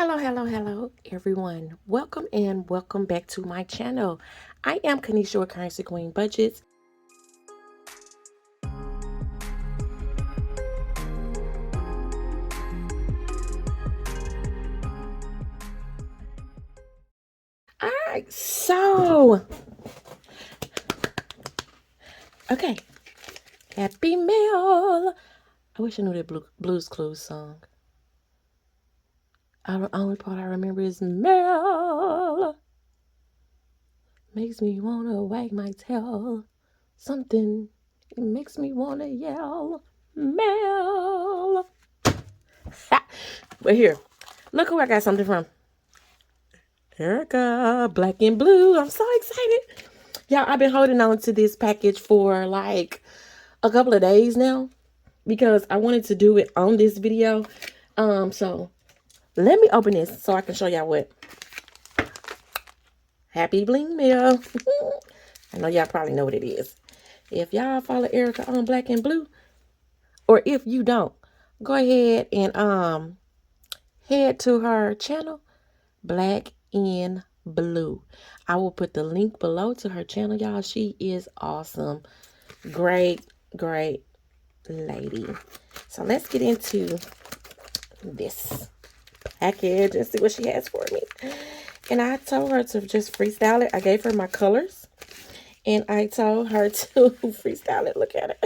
Hello, everyone. Welcome and welcome back to my channel. I am Kanisha with Kurrency Queen Budgets. Alright, okay. Happy Mail. I wish I knew that Blues Clues song. The only part I remember is mail. Makes me want to wag my tail. Something it makes me want to yell. Mail. But here, look who I got something from. Erica, black and blue. I'm so excited. Y'all, I've been holding on to this package for like a couple of days now because I wanted to do it on this video. So let me open this so I can show y'all what. Happy Bling Mail. I know y'all probably know what it is. If y'all follow Erica on Black and Blue, or if you don't, go ahead and head to her channel, Black and Blue. I will put the link below to her channel, y'all. She is awesome. Great lady. So let's get into this package and see what she has for me. And I told her to just freestyle it. I gave her my colors and I told her to freestyle it. Look at it.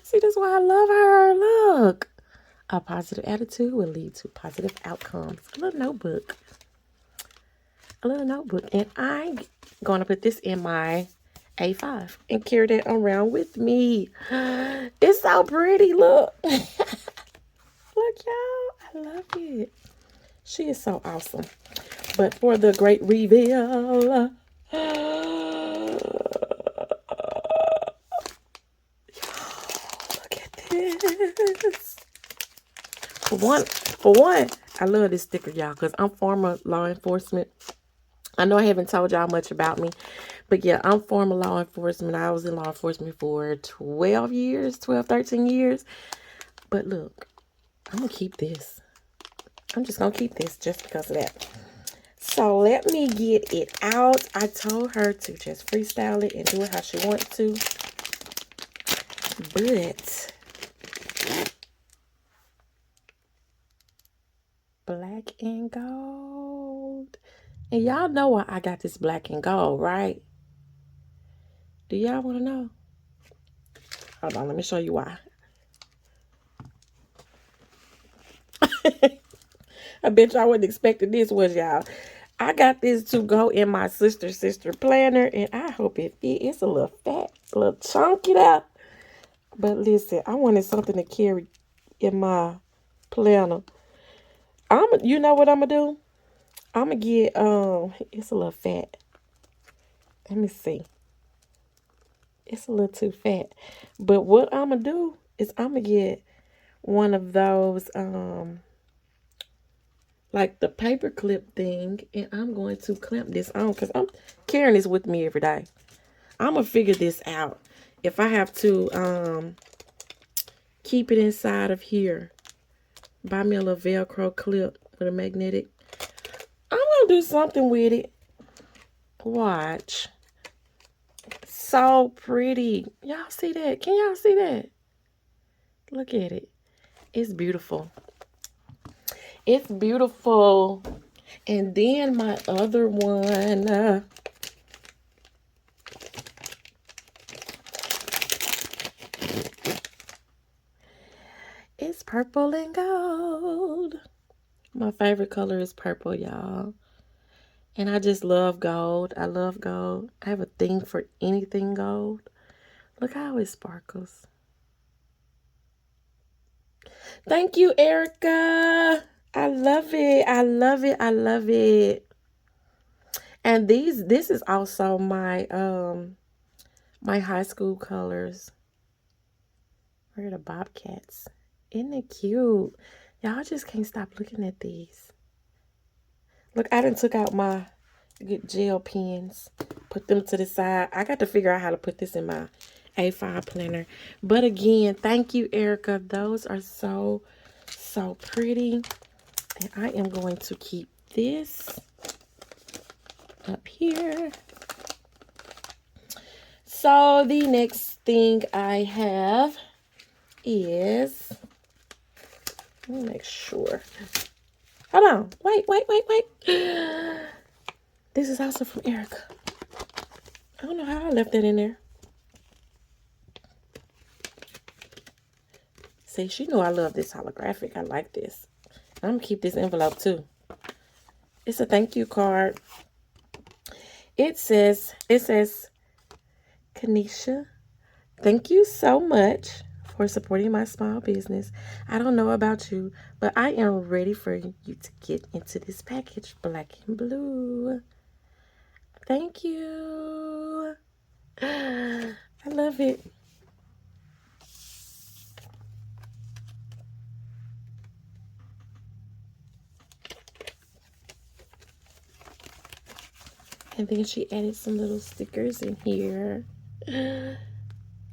See, that's why I love her. Look. A positive attitude will lead to positive outcomes. A little notebook. And I'm going to put this in my A5 and carry that around with me. It's so pretty. Look. Look, y'all. I love it. She is so awesome. But for the great reveal, look at this. For one, I love this sticker, y'all, because I'm former law enforcement. I know I haven't told y'all much about me, but yeah, I'm former law enforcement. I was in law enforcement for 13 years. But look, I'm going to keep this. I'm just going to keep this just because of that. So let me get it out. I told her to just freestyle it and do it how she wants to. But black and gold. And y'all know why I got this black and gold, right? Do y'all want to know? Hold on, let me show you why. I bet y'all wasn't expecting this, was y'all? I got this to go in my sister planner, and I hope it fit. It's a little fat, a little chunky there. But listen, I wanted something to carry in my planner. You know what I'm gonna do? I'm gonna get it's a little fat. Let me see. It's a little too fat. But what I'm gonna do is I'm gonna get one of those like the paper clip thing, and I'm going to clamp this on because I'm carrying this with me every day. I'm gonna figure this out. If I have to keep it inside of here, buy me a little Velcro clip with a magnetic. I'm gonna do something with it. Watch. So pretty. Y'all see that? Can y'all see that? Look at it. It's beautiful. It's beautiful. And then my other one. It's purple and gold. My favorite color is purple, y'all. And I just love gold. I love gold. I have a thing for anything gold. Look how it sparkles. Thank you, Erica. I love it. I love it. I love it. And this is also my my high school colors. Where are the Bobcats? Isn't it cute? Y'all just can't stop looking at these. Look, I done took out my gel pens, put them to the side. I got to figure out how to put this in my A5 planner. But again, thank you, Erica. Those are so pretty. And I am going to keep this up here. So the next thing I have is, let me make sure. Hold on. Wait. This is also from Erica. I don't know how I left that in there. See, she know I love this holographic. I like this. I'm going to keep this envelope too. It's a thank you card. It says, Kanisha, thank you so much for supporting my small business. I don't know about you, but I am ready for you to get into this package, black and blue. Thank you. I love it. And then she added some little stickers in here. Look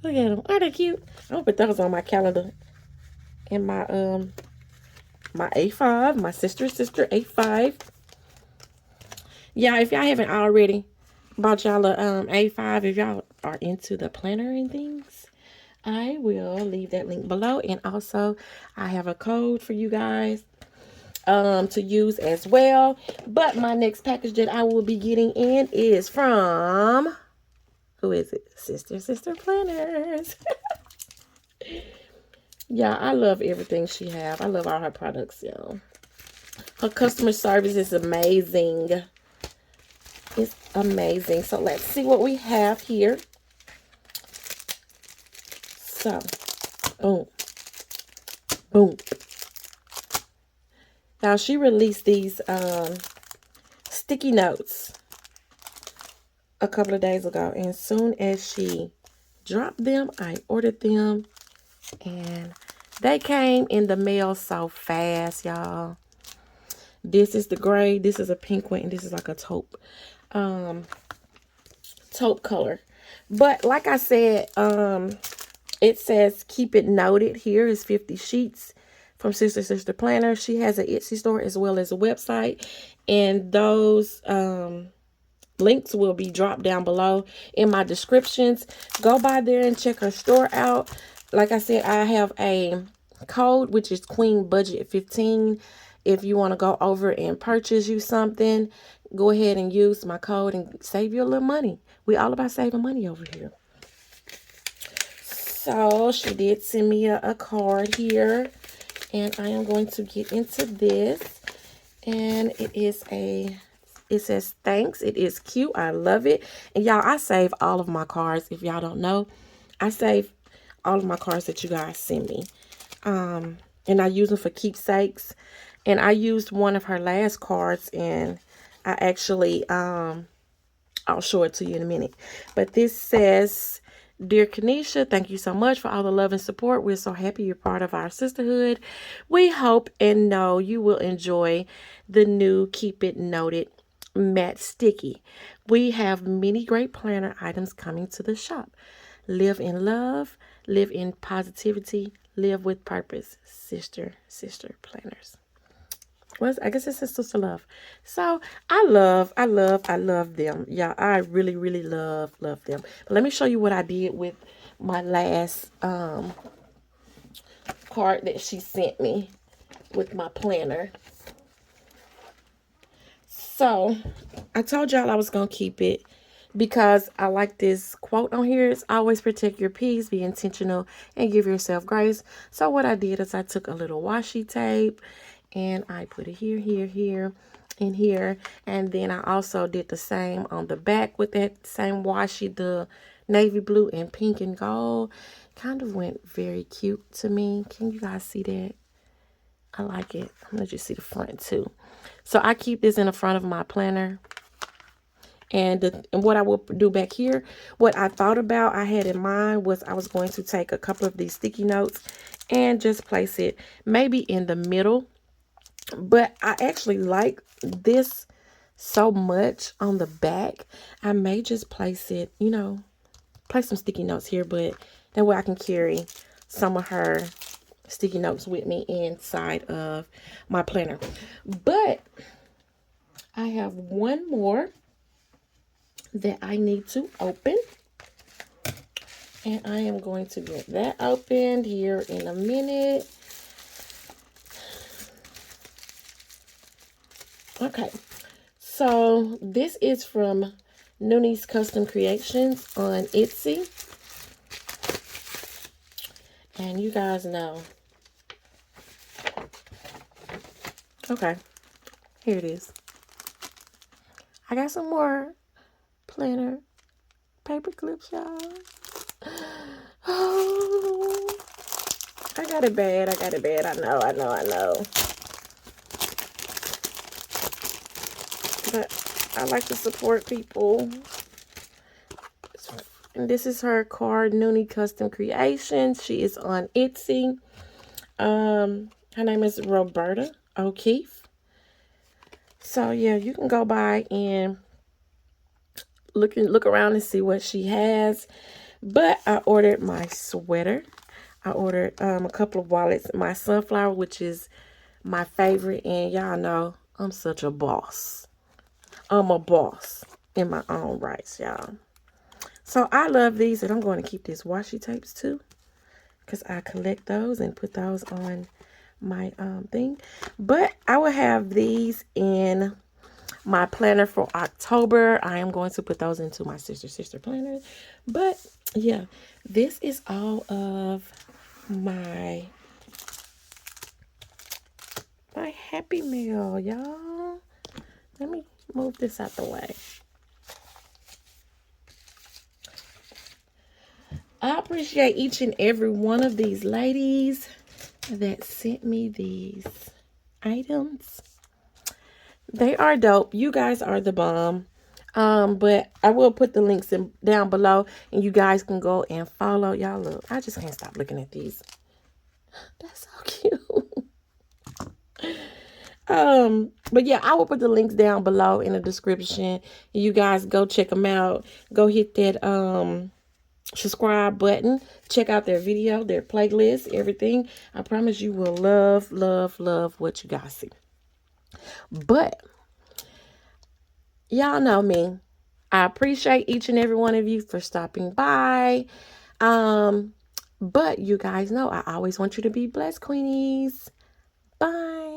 at them. Aren't they cute? I'm gonna put those on my calendar. And my my A5, my sister A5. Yeah, if y'all haven't already bought y'all a A5, if y'all are into the planner and things, I will leave that link below. And also, I have a code for you guys to use as well. But my next package that I will be getting in is from, who is it? Sister Planners. Yeah, I love everything she have. I love all her products, y'all. Her customer service is amazing. It's amazing. So let's see what we have here. So, boom. Boom. Now, she released these sticky notes a couple of days ago. And as soon as she dropped them, I ordered them. And they came in the mail so fast, y'all. This is the gray. This is a pink one. And this is like a taupe color. But like I said, it says keep it noted. Here is 50 sheets from Sister Planner. She has an Etsy store as well as a website. And those links will be dropped down below in my descriptions. Go by there and check her store out. Like I said, I have a code, which is Queen Budget 15. If you want to go over and purchase you something, go ahead and use my code and save you a little money. We all about saving money over here. So she did send me a card here, and I am going to get into this. And it says thanks. It is cute. I love it. And y'all, I save all of my cards. If y'all don't know, I save all of my cards that you guys send me. And I use them for keepsakes. And I used one of her last cards, and I actually, I'll show it to you in a minute. But this says, Dear Kanisha, thank you so much for all the love and support. We're so happy you're part of our sisterhood. We hope and know you will enjoy the new Keep It Noted matte sticky. We have many great planner items coming to the shop. Live in love, live in positivity, live with purpose. Sister Planners. Well, I guess it says sister love. So I love them. Yeah, I really love them. But let me show you what I did with my last card that she sent me with my planner. So I told y'all I was gonna keep it because I like this quote on here. It's always protect your peace, be intentional, and give yourself grace. So what I did is I took a little washi tape and I put it here, and here. And then I also did the same on the back with that same washi, the navy blue and pink and gold. Kind of went very cute to me. Can you guys see that? I like it. I'm gonna let you see the front too. So I keep this in the front of my planner. And what I will do back here, what I thought about, I had in mind was I was going to take a couple of these sticky notes and just place it maybe in the middle. But I actually like this so much on the back. I may just place it, you know, place some sticky notes here, but that way I can carry some of her sticky notes with me inside of my planner. But I have one more that I need to open. And I am going to get that opened here in a minute. Okay, so this is from Nooney's Custom Creations on Etsy. And you guys know. Okay, here it is. I got some more planner paper clips, y'all. Oh, I got it bad. I know. But I like to support people. And this is her card, Nooney Custom Creations. She is on Etsy. Her name is Roberta O'Keefe. So yeah, you can go by and look around and see what she has. But I ordered my sweater. I ordered a couple of wallets. My sunflower, which is my favorite, and y'all know I'm such a boss. I'm a boss in my own rights, y'all. So I love these, and I'm going to keep these washi tapes too, because I collect those and put those on my thing. But I will have these in my planner for October. I am going to put those into my sister planner. But yeah, this is all of my Happy Meal, y'all. Let me move this out the way. I appreciate each and every one of these ladies that sent me these items. They are dope. You guys are the bomb. But I will put the links down below, and you guys can go and follow. Y'all look, I just can't stop looking at these. That's so cute. But yeah, I will put the links down below in the description. You guys go check them out. Go hit that subscribe button. Check out their video, their playlist, everything. I promise you will love what you guys see. But y'all know me. I appreciate each and every one of you for stopping by. But you guys know I always want you to be blessed, Queenies. Bye.